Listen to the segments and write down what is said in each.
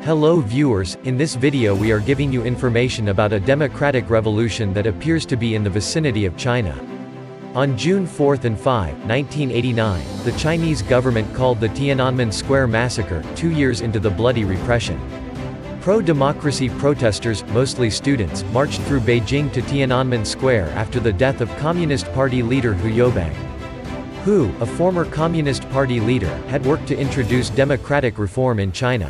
Hello viewers, in this video we are giving you information about a democratic revolution that appears to be in the vicinity of China. On June 4 and 5, 1989, the Chinese government called the Tiananmen Square massacre, 2 years into the bloody repression. Pro-democracy protesters, mostly students, marched through Beijing to Tiananmen Square after the death of Communist Party leader Hu Yobang. Hu, a former Communist Party leader, had worked to introduce democratic reform in China.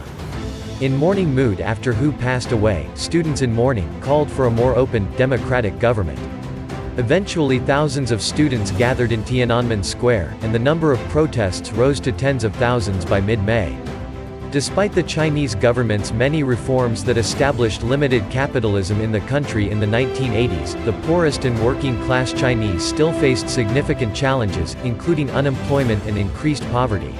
In mourning mood after Hu passed away, students in mourning called for a more open, democratic government. Eventually thousands of students gathered in Tiananmen Square, and the number of protests rose to tens of thousands by mid-May. Despite the Chinese government's many reforms that established limited capitalism in the country in the 1980s, the poorest and working-class Chinese still faced significant challenges, including unemployment and increased poverty.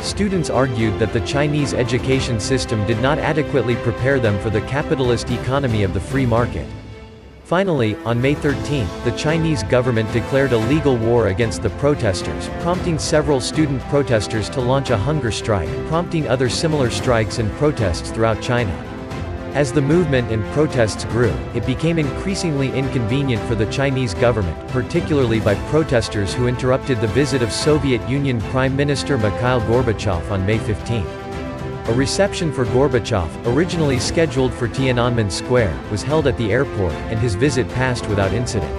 Students argued that the Chinese education system did not adequately prepare them for the capitalist economy of the free market. Finally, on May 13, the Chinese government declared a legal war against the protesters, prompting several student protesters to launch a hunger strike, prompting other similar strikes and protests throughout China. As the movement and protests grew, it became increasingly inconvenient for the Chinese government, particularly by protesters who interrupted the visit of Soviet Union Prime Minister Mikhail Gorbachev on May 15. A reception for Gorbachev, originally scheduled for Tiananmen Square, was held at the airport, and his visit passed without incident.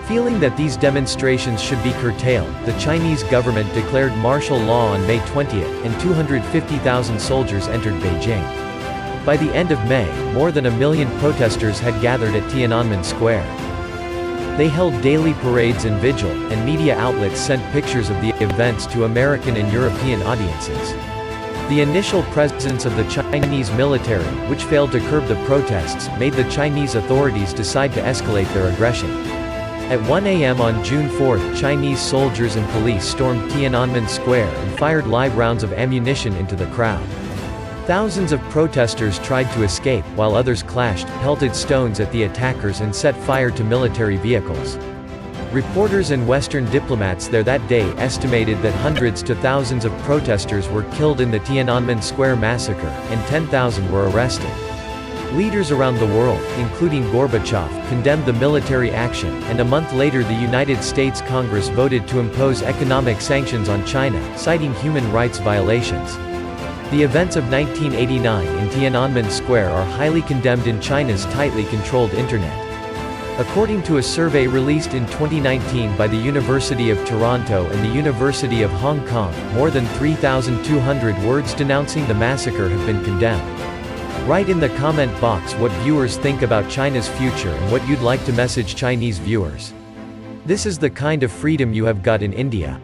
Feeling that these demonstrations should be curtailed, the Chinese government declared martial law on May 20, and 250,000 soldiers entered Beijing. By the end of May, more than 1 million protesters had gathered at Tiananmen Square. They held daily parades and vigil, and media outlets sent pictures of the events to American and European audiences. The initial presence of the Chinese military, which failed to curb the protests, made the Chinese authorities decide to escalate their aggression. At 1 a.m. on June 4, Chinese soldiers and police stormed Tiananmen Square and fired live rounds of ammunition into the crowd. Thousands of protesters tried to escape, while others clashed, pelted stones at the attackers and set fire to military vehicles. Reporters and Western diplomats there that day estimated that hundreds to thousands of protesters were killed in the Tiananmen Square massacre, and 10,000 were arrested. Leaders around the world, including Gorbachev, condemned the military action, and a month later the United States Congress voted to impose economic sanctions on China, citing human rights violations. The events of 1989 in Tiananmen Square are highly condemned in China's tightly controlled internet. According to a survey released in 2019 by the University of Toronto and the University of Hong Kong, more than 3,200 words denouncing the massacre have been condemned. Write in the comment box what viewers think about China's future and what you'd like to message Chinese viewers. This is the kind of freedom you have got in India.